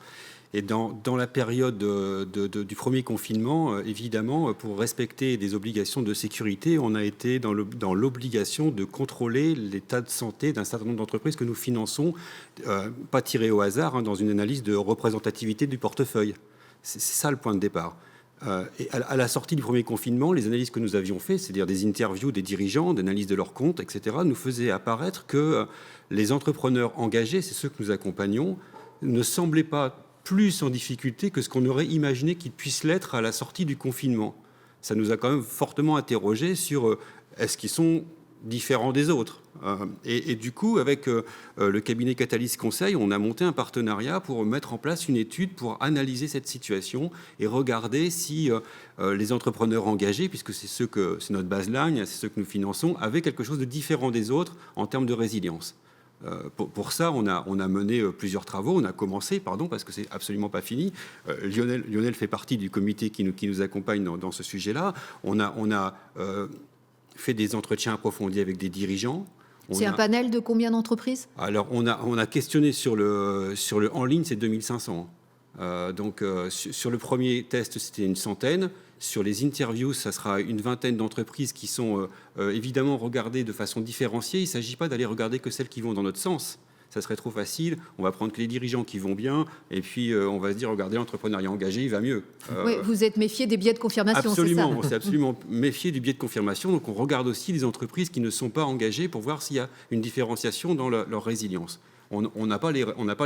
Et dans la période du premier confinement, évidemment, pour respecter des obligations de sécurité, on a été dans l'obligation de contrôler l'état de santé d'un certain nombre d'entreprises que nous finançons, pas tirées au hasard, dans une analyse de représentativité du portefeuille. C'est ça le point de départ. Et à la sortie du premier confinement, les analyses que nous avions faites, c'est-à-dire des interviews des dirigeants, d'analyse de leurs comptes, etc., nous faisaient apparaître que les entrepreneurs engagés, c'est ceux que nous accompagnons, ne semblaient pas plus en difficulté que ce qu'on aurait imaginé qu'ils puissent l'être à la sortie du confinement. Ça nous a quand même fortement interrogés sur est-ce qu'ils sont différents des autres. Et du coup, avec le cabinet Catalyst Conseil, on a monté un partenariat pour mettre en place une étude pour analyser cette situation et regarder si les entrepreneurs engagés, puisque c'est notre baseline, c'est ceux que nous finançons, avaient quelque chose de différent des autres en termes de résilience. Pour ça, on a mené plusieurs travaux. On a commencé, parce que c'est absolument pas fini. Lionel fait partie du comité qui nous accompagne dans ce sujet-là. On a fait des entretiens approfondis avec des dirigeants. C'est un panel de combien d'entreprises? Alors, on a questionné sur le en ligne, c'est 2500. Donc, sur le premier test, c'était une centaine. Sur les interviews, ça sera une vingtaine d'entreprises qui sont évidemment regardées de façon différenciée. Il ne s'agit pas d'aller regarder que celles qui vont dans notre sens. Ça serait trop facile. On va prendre que les dirigeants qui vont bien et puis on va se dire, regardez, l'entrepreneuriat engagé, il va mieux. Oui, vous êtes méfié des biais de confirmation, absolument, c'est ça? On s'est absolument méfié du biais de confirmation. Donc on regarde aussi les entreprises qui ne sont pas engagées pour voir s'il y a une différenciation dans leur résilience. On n'a pas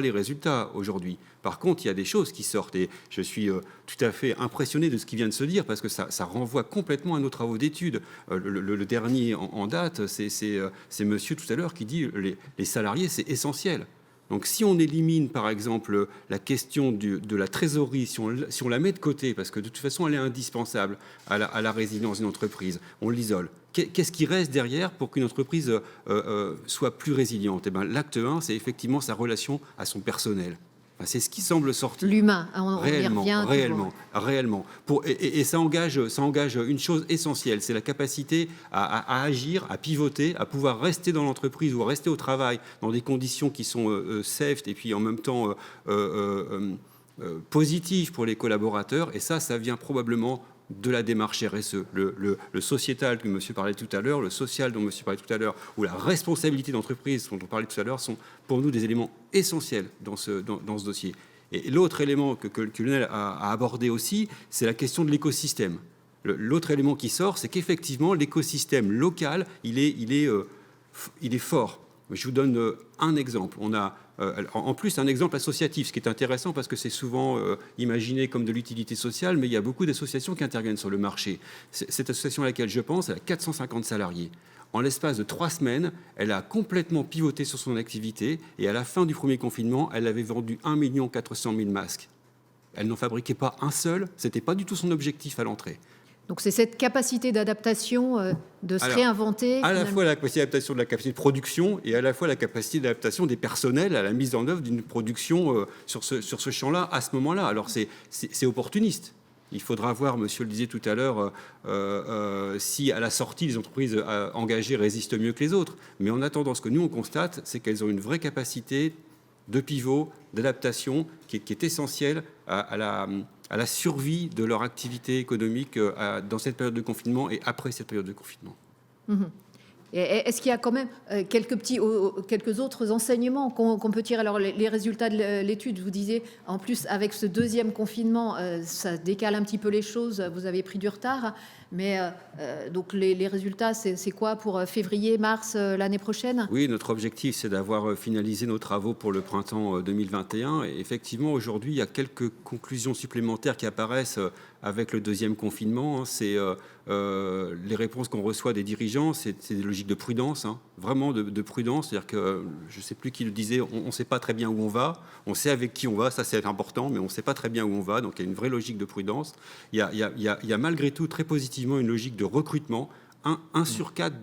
les résultats aujourd'hui. Par contre, il y a des choses qui sortent et je suis tout à fait impressionné de ce qui vient de se dire parce que ça renvoie complètement à nos travaux d'études. Le dernier en date, c'est monsieur tout à l'heure qui dit les salariés, c'est essentiel. Donc si on élimine par exemple la question de la trésorerie, si on la met de côté, parce que de toute façon elle est indispensable à la résilience d'une entreprise, on l'isole. Qu'est-ce qui reste derrière pour qu'une entreprise soit plus résiliente? L'acte 1, c'est effectivement sa relation à son personnel. Enfin, c'est ce qui semble sortir. L'humain, on y Réellement, revient toujours. réellement. Et ça engage une chose essentielle, c'est la capacité à agir, à pivoter, à pouvoir rester dans l'entreprise ou rester au travail dans des conditions qui sont safe et puis en même temps positives pour les collaborateurs. Et ça vient probablement de la démarche RSE, le sociétal que monsieur parlait tout à l'heure, le social dont monsieur parlait tout à l'heure, ou la responsabilité d'entreprise dont on parlait tout à l'heure, sont pour nous des éléments essentiels dans ce dossier. Et l'autre élément que Lionel a abordé aussi, c'est la question de l'écosystème. L'autre élément qui sort, c'est qu'effectivement, l'écosystème local, il est fort. Je vous donne un exemple. On a en plus un exemple associatif, ce qui est intéressant parce que c'est souvent imaginé comme de l'utilité sociale, mais il y a beaucoup d'associations qui interviennent sur le marché. Cette association à laquelle je pense, elle a 450 salariés. En l'espace de 3 semaines, elle a complètement pivoté sur son activité et à la fin du premier confinement, elle avait vendu 1 400 000 masques. Elle n'en fabriquait pas un seul, ce n'était pas du tout son objectif à l'entrée. Donc c'est cette capacité d'adaptation, de se réinventer. À la fois la capacité d'adaptation de la capacité de production et à la fois la capacité d'adaptation des personnels à la mise en œuvre d'une production sur ce champ-là, à ce moment-là. Alors c'est opportuniste. Il faudra voir, monsieur le disait tout à l'heure, si à la sortie, les entreprises engagées résistent mieux que les autres. Mais en attendant, ce que nous, on constate, c'est qu'elles ont une vraie capacité de pivot, d'adaptation, qui est essentielle à la survie de leur activité économique dans cette période de confinement et après cette période de confinement. Mmh. Est-ce qu'il y a quand même quelques autres enseignements qu'on peut tirer? Alors, les résultats de l'étude, vous disiez, en plus, avec ce deuxième confinement, ça décale un petit peu les choses, vous avez pris du retard, mais donc les résultats, c'est quoi pour février, mars, l'année prochaine? Oui, notre objectif, c'est d'avoir finalisé nos travaux pour le printemps 2021. Et effectivement, aujourd'hui, il y a quelques conclusions supplémentaires qui apparaissent avec le deuxième confinement. C'est les réponses qu'on reçoit des dirigeants, c'est des logiques de prudence, vraiment de prudence. C'est-à-dire que, je ne sais plus qui le disait, on ne sait pas très bien où on va, on sait avec qui on va, ça c'est important, mais on ne sait pas très bien où on va, donc il y a une vraie logique de prudence. Il y a malgré tout très positivement une logique de recrutement. 1 sur 4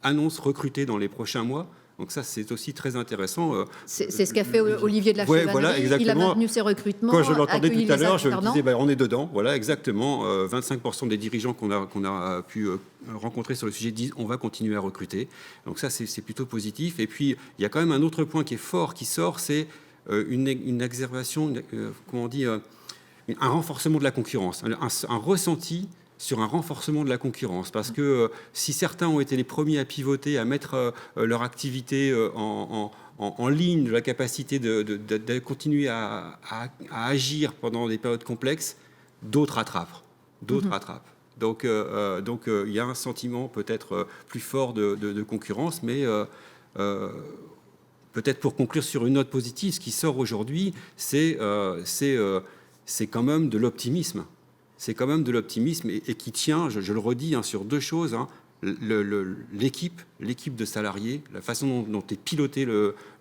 annonce recruter dans les prochains mois. Donc ça, c'est aussi très intéressant. C'est ce qu'a fait Olivier de la Chevalerie. Voilà, il a maintenu ses recrutements. Quand je l'entendais tout à l'heure, je me disais, on est dedans. Voilà, exactement. 25% des dirigeants qu'on a pu rencontrer sur le sujet disent on va continuer à recruter. Donc ça, c'est plutôt positif. Et puis, il y a quand même un autre point qui est fort, qui sort, c'est une exacerbation, comment on dit, un renforcement de la concurrence, un ressenti sur un renforcement de la concurrence. Parce que si certains ont été les premiers à pivoter, à mettre leur activité en ligne de la capacité de continuer à agir pendant des périodes complexes, d'autres rattrapent. Donc il y a un sentiment peut-être plus fort de concurrence, mais peut-être pour conclure sur une note positive, ce qui sort aujourd'hui, c'est quand même de l'optimisme. C'est quand même de l'optimisme et qui tient, je le redis, sur 2 choses. L'équipe de salariés, la façon dont est pilotée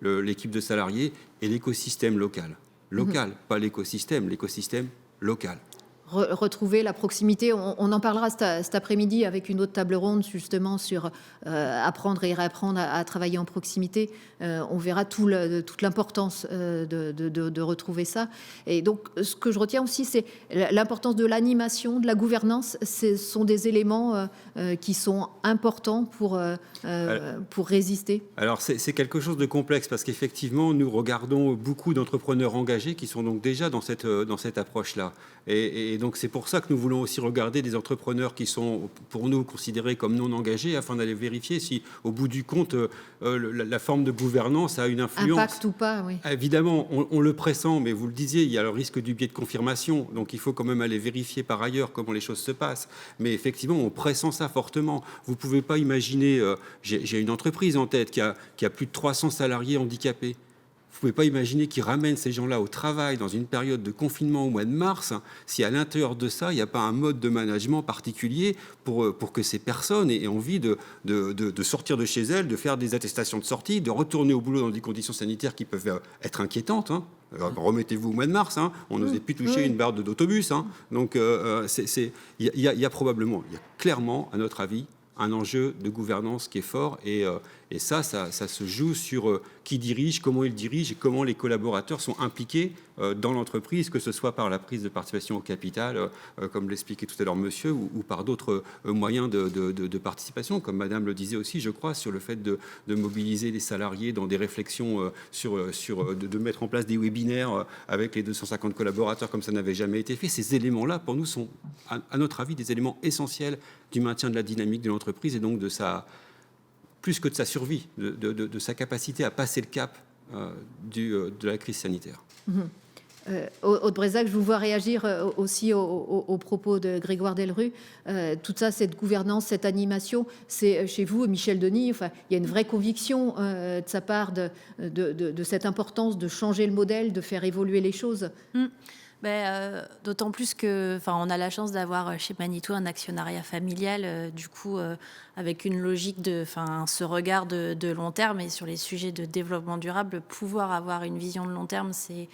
l'équipe de salariés et l'écosystème local. Pas l'écosystème local. Retrouver la proximité. On en parlera cet après-midi avec une autre table ronde justement sur apprendre et réapprendre à travailler en proximité. On verra toute l'importance de retrouver ça. Et donc, ce que je retiens aussi, c'est l'importance de l'animation, de la gouvernance. Ce sont des éléments qui sont importants pour résister. Alors, c'est quelque chose de complexe parce qu'effectivement, nous regardons beaucoup d'entrepreneurs engagés qui sont donc déjà dans cette approche-là. Et donc, c'est pour ça que nous voulons aussi regarder des entrepreneurs qui sont, pour nous, considérés comme non engagés, afin d'aller vérifier si, au bout du compte, la forme de gouvernance a une influence. Impact ou pas, oui. Évidemment, on le pressent, mais vous le disiez, il y a le risque du biais de confirmation. Donc, il faut quand même aller vérifier par ailleurs comment les choses se passent. Mais effectivement, on pressent ça fortement. Vous ne pouvez pas imaginer... j'ai une entreprise en tête qui a plus de 300 salariés handicapés. Vous ne pouvez pas imaginer qu'ils ramènent ces gens-là au travail dans une période de confinement au mois de mars, si à l'intérieur de ça, il n'y a pas un mode de management particulier pour que ces personnes aient envie de sortir de chez elles, de faire des attestations de sortie, de retourner au boulot dans des conditions sanitaires qui peuvent être inquiétantes. Remettez-vous au mois de mars, on n'osait plus toucher une barre d'autobus. Donc il y a probablement, il y a clairement, à notre avis, un enjeu de gouvernance qui est fort et ça se joue sur qui dirige, comment il dirige et comment les collaborateurs sont impliqués dans l'entreprise, que ce soit par la prise de participation au capital, comme l'expliquait tout à l'heure monsieur, ou par d'autres moyens de participation, comme madame le disait aussi, je crois, sur le fait de mobiliser les salariés dans des réflexions de mettre en place des webinaires avec les 250 collaborateurs comme ça n'avait jamais été fait. Ces éléments-là, pour nous, sont, à notre avis, des éléments essentiels du maintien de la dynamique de l'entreprise et donc de plus que de sa survie, de sa capacité à passer le cap de la crise sanitaire. Aude Brezak, je vous vois réagir aussi aux propos de Grégoire Delru. Tout ça, cette gouvernance, cette animation, c'est chez vous, Michel Denis, enfin, il y a une vraie conviction de sa part de cette importance de changer le modèle, de faire évoluer les choses. D'autant plus que, on a la chance d'avoir chez Manitou un actionnariat familial, du coup, avec une logique ce regard de long terme. Et sur les sujets de développement durable, pouvoir avoir une vision de long terme, c'est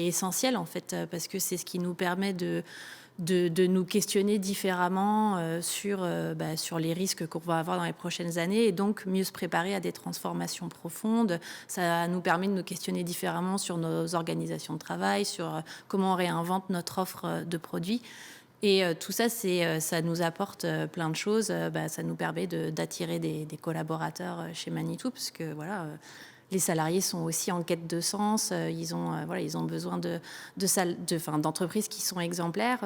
essentiel en fait, parce que c'est ce qui nous permet de nous questionner différemment sur les risques qu'on va avoir dans les prochaines années et donc mieux se préparer à des transformations profondes. Ça nous permet de nous questionner différemment sur nos organisations de travail, sur comment on réinvente notre offre de produits. Et tout ça, ça nous apporte plein de choses. Ça nous permet d'attirer des collaborateurs chez Manitou, parce que voilà... les salariés sont aussi en quête de sens, ils ont besoin d'entreprises qui sont exemplaires.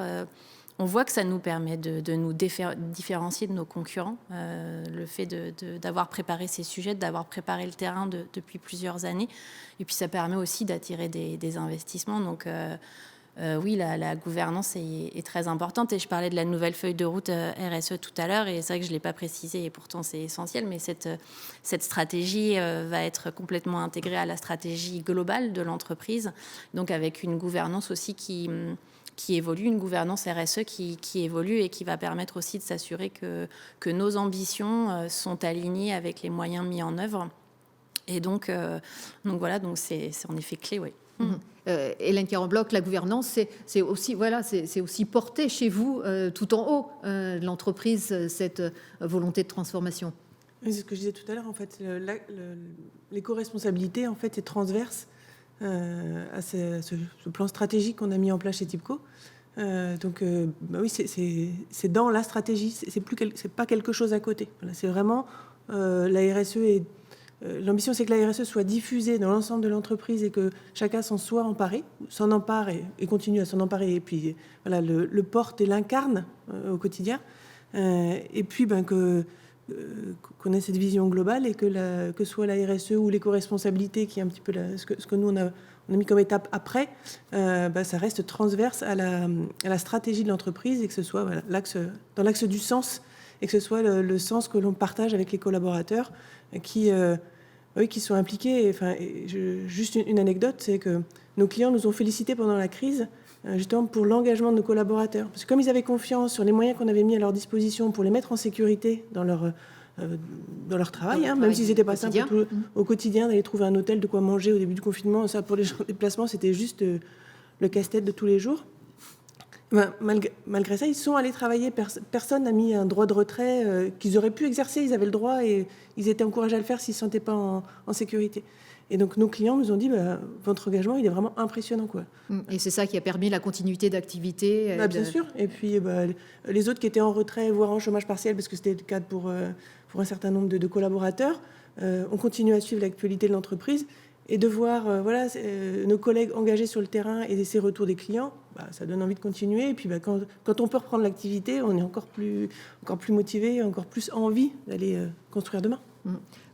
On voit que ça nous permet de nous différencier de nos concurrents, le fait d'avoir préparé ces sujets, d'avoir préparé le terrain depuis plusieurs années. Et puis ça permet aussi d'attirer des investissements. Donc oui, la gouvernance est très importante. Et je parlais de la nouvelle feuille de route RSE tout à l'heure, et c'est vrai que je ne l'ai pas précisé, et pourtant c'est essentiel, mais cette stratégie va être complètement intégrée à la stratégie globale de l'entreprise, donc avec une gouvernance aussi qui évolue, une gouvernance RSE qui évolue et qui va permettre aussi de s'assurer que nos ambitions sont alignées avec les moyens mis en œuvre. Et donc voilà, donc c'est en effet clé, oui. Hélène Caron-Bloch, la gouvernance, c'est aussi porté chez vous, tout en haut de l'entreprise, cette volonté de transformation. C'est ce que je disais tout à l'heure, en fait. L'éco-responsabilité, en fait, c'est transverse à ce plan stratégique qu'on a mis en place chez TIBCO. Oui, c'est dans la stratégie, c'est pas quelque chose à côté. Voilà, c'est vraiment la RSE est... L'ambition, c'est que la RSE soit diffusée dans l'ensemble de l'entreprise et que chacun s'en empare et continue à s'en emparer. Et puis, voilà, le porte et l'incarne au quotidien. Et puis, qu'on ait cette vision globale et que soit la RSE ou l'éco-responsabilité, qui est un petit peu ce que nous, on a mis comme étape après, ça reste transverse à la stratégie de l'entreprise et que ce soit dans l'axe du sens et que ce soit le sens que l'on partage avec les collaborateurs qui sont impliqués. Juste une anecdote, c'est que nos clients nous ont félicités pendant la crise, justement pour l'engagement de nos collaborateurs. Parce que comme ils avaient confiance sur les moyens qu'on avait mis à leur disposition pour les mettre en sécurité dans leur travail, même si c'était pas simple au quotidien d'aller trouver un hôtel, de quoi manger au début du confinement, ça pour les gens en déplacement, c'était juste le casse-tête de tous les jours. Malgré ça, ils sont allés travailler. Personne n'a mis un droit de retrait qu'ils auraient pu exercer. Ils avaient le droit et ils étaient encouragés à le faire s'ils ne se sentaient pas en sécurité. Et donc, nos clients nous ont dit votre engagement, il est vraiment impressionnant, quoi. Et c'est ça qui a permis la continuité d'activité. Bien sûr. Et puis, les autres qui étaient en retrait, voire en chômage partiel, parce que c'était le cas pour un certain nombre de collaborateurs, ont continué à suivre l'actualité de l'entreprise. Et de voir nos collègues engagés sur le terrain et ces retours des clients, ça donne envie de continuer. Et puis quand on peut reprendre l'activité, on est encore plus motivé, encore plus envie d'aller construire demain.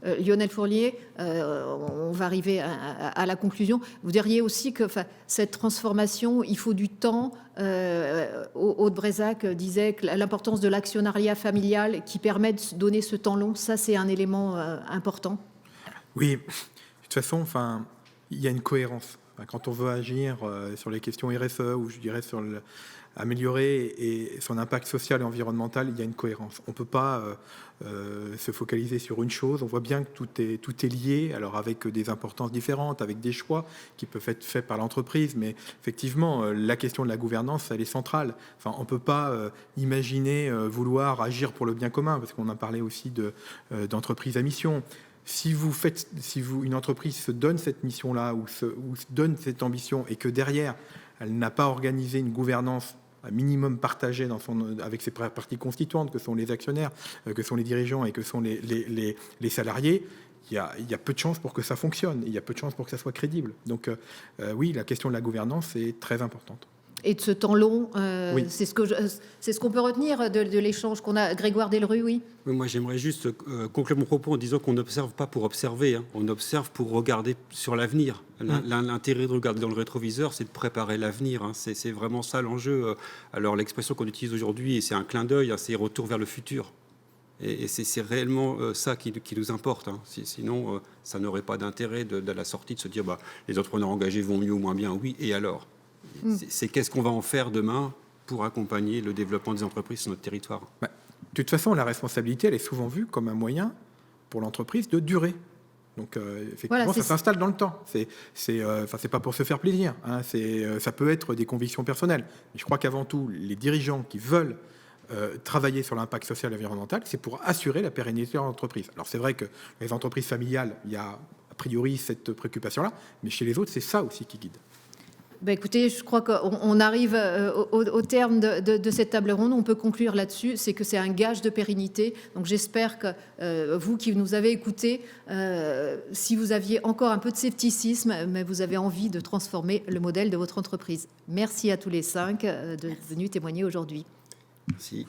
Lionel Fourlier, on va arriver à la conclusion. Vous diriez aussi que cette transformation, il faut du temps. Aude Brezak disait que l'importance de l'actionnariat familial qui permet de donner ce temps long, ça c'est un élément important. Oui. De toute façon, il y a une cohérence. Quand on veut agir sur les questions RSE, ou je dirais sur améliorer et son impact social et environnemental, il y a une cohérence. On ne peut pas se focaliser sur une chose. On voit bien que tout est lié, alors avec des importances différentes, avec des choix qui peuvent être faits par l'entreprise. Mais effectivement, la question de la gouvernance, elle est centrale. On ne peut pas imaginer vouloir agir pour le bien commun, parce qu'on a parlé aussi d'entreprises à mission. une entreprise se donne cette mission-là ou se donne cette ambition et que derrière, elle n'a pas organisé une gouvernance un minimum partagée avec ses parties constituantes, que sont les actionnaires, que sont les dirigeants et que sont les salariés, il y a peu de chances pour que ça fonctionne. Il y a peu de chances pour que ça soit crédible. Donc oui, la question de la gouvernance est très importante. Et de ce temps long, Oui. c'est ce qu'on peut retenir de l'échange qu'on a. Grégoire Delru, oui. Oui, moi, j'aimerais juste conclure mon propos en disant qu'on n'observe pas pour observer, hein. On observe pour regarder sur l'avenir. L'intérêt de regarder dans le rétroviseur, c'est de préparer l'avenir, hein. C'est vraiment ça l'enjeu. Alors, l'expression qu'on utilise aujourd'hui, c'est un clin d'œil, hein, c'est retour vers le futur. Et c'est réellement ça qui nous importe, hein. Sinon, ça n'aurait pas d'intérêt de la sortie de se dire les entrepreneurs engagés vont mieux ou moins bien. Oui, et alors ? C'est qu'est-ce qu'on va en faire demain pour accompagner le développement des entreprises sur notre territoire. De toute façon, la responsabilité, elle est souvent vue comme un moyen pour l'entreprise de durer. Donc, effectivement, voilà, ça s'installe dans le temps. C'est pas pour se faire plaisir, hein. Ça peut être des convictions personnelles. Mais je crois qu'avant tout, les dirigeants qui veulent travailler sur l'impact social et environnemental, c'est pour assurer la pérennité de l'entreprise. Alors, c'est vrai que les entreprises familiales, il y a a priori cette préoccupation-là, mais chez les autres, c'est ça aussi qui guide. Écoutez, je crois qu'on arrive au terme de cette table ronde. On peut conclure là-dessus, c'est que c'est un gage de pérennité. Donc j'espère que vous qui nous avez écoutés, si vous aviez encore un peu de scepticisme, mais vous avez envie de transformer le modèle de votre entreprise. Merci à tous les 5 de venir témoigner aujourd'hui. Merci.